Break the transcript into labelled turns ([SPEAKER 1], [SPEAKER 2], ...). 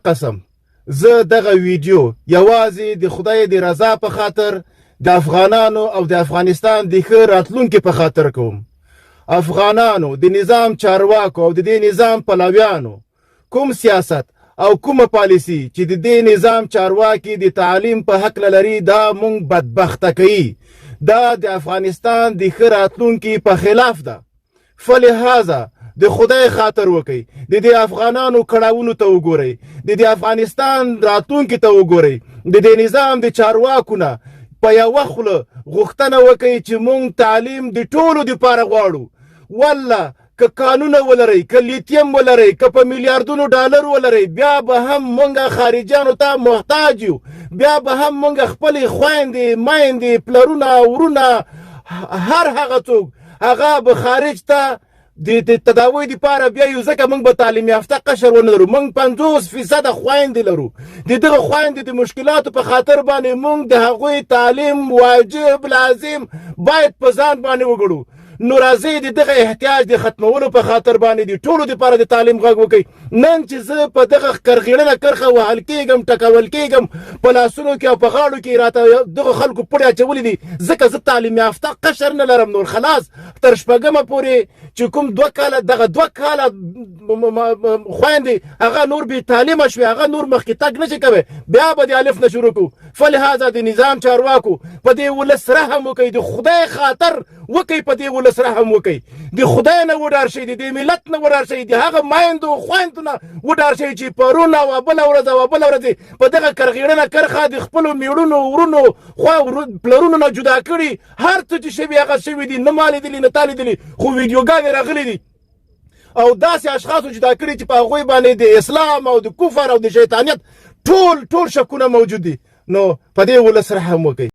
[SPEAKER 1] قسم زه دغه ویډیو یوازې د خدای د رضا په خاطر د افغانانو او د افغانستان د ښه راتلونکي په خاطر کوم. افغانانو د نظام چارواکو او د دې نظام پلویانو کوم سیاست او کومه پالیسی چې د دې نظام چارواکي د تعلیم په حق لري دا مونږ بدبخته کوي. دا د افغانستان د ښه راتلونکي په خلاف ده. فلهذا د خدای خاطر وکي د دې افغانانو کړهونو ته وګورئ، د دې افغانستان راتلونکي ته وګورئ، د دې نظام د چارواکو نه په یوه خوله غوښتنه وکړئ چې مونږ تعلیم د ټولو دپاره غواړو. والله که کانونه ولرئ، که لیتیم ولرئ، که په میلیاردونو ډالر ولرئ، بیا به هم مونږ خارجیانو ته محتاج یو، بیا به هم مونږ خپلې خویندې میندې پلرونه ورونه هر هغه څوک هغه به خارج ته د تداوی دپاره بیایو، ځکه موږ به تعلیم یافته قشر ونه لرو. موږ 50% خویندې لرو. د دغه خویندې د مشکلاتو په خاطر باندې موږ د هغوی تعلیم واجب لازم باید په ځان باندې وګړو. نو راځئ د دغه احتیاج د ختمولو په خاطر باندې د ټولو دپاره د تعلیم غږ وکړئ. نن چې زه په دغه کرغېړنه کرښه وهل کېږم، ټکول کېږم، په لاسونو کې او په غاړو کې راته دغه خلکو پړې اچولي دي، ځکه زه تعلیم یافته قشر نه لرم. نور خلاص تر شپږمه پورې چې کوم 2 کاله دغه 2 کاله خویندې هغه نور بې تعلیمه شوې، هغه نور مخکې تګ نشي کوی، بیا به د الف نه شروع کړو. فلهذا د نظام چارواکو په دې ولس رحم وکئ، د خدای خاطر وکئ، په دې ولس رحم وکئ. د خدای نه وډار شئ، د دې ملت نه وډار شئ، د هغه میندو خویندو نه وډار شئ چې پرون او بله ورځ او بله ورځ په دغه کرغېړنه کرښه د خپلو میړونو ورونو پلرونو نه جدا کړي. هر څه چې شوي هغه شوي دي، نه ما لیدلي نه تا لیدلي، خو ویډیوګانې راغلي دي او داسې اشخاصو جدا کړي چې په هغوی باندې د اسلام او د کفر او د شیطانیت ټول شکونه موجود دي. نو په دې ولس رحم وکئ.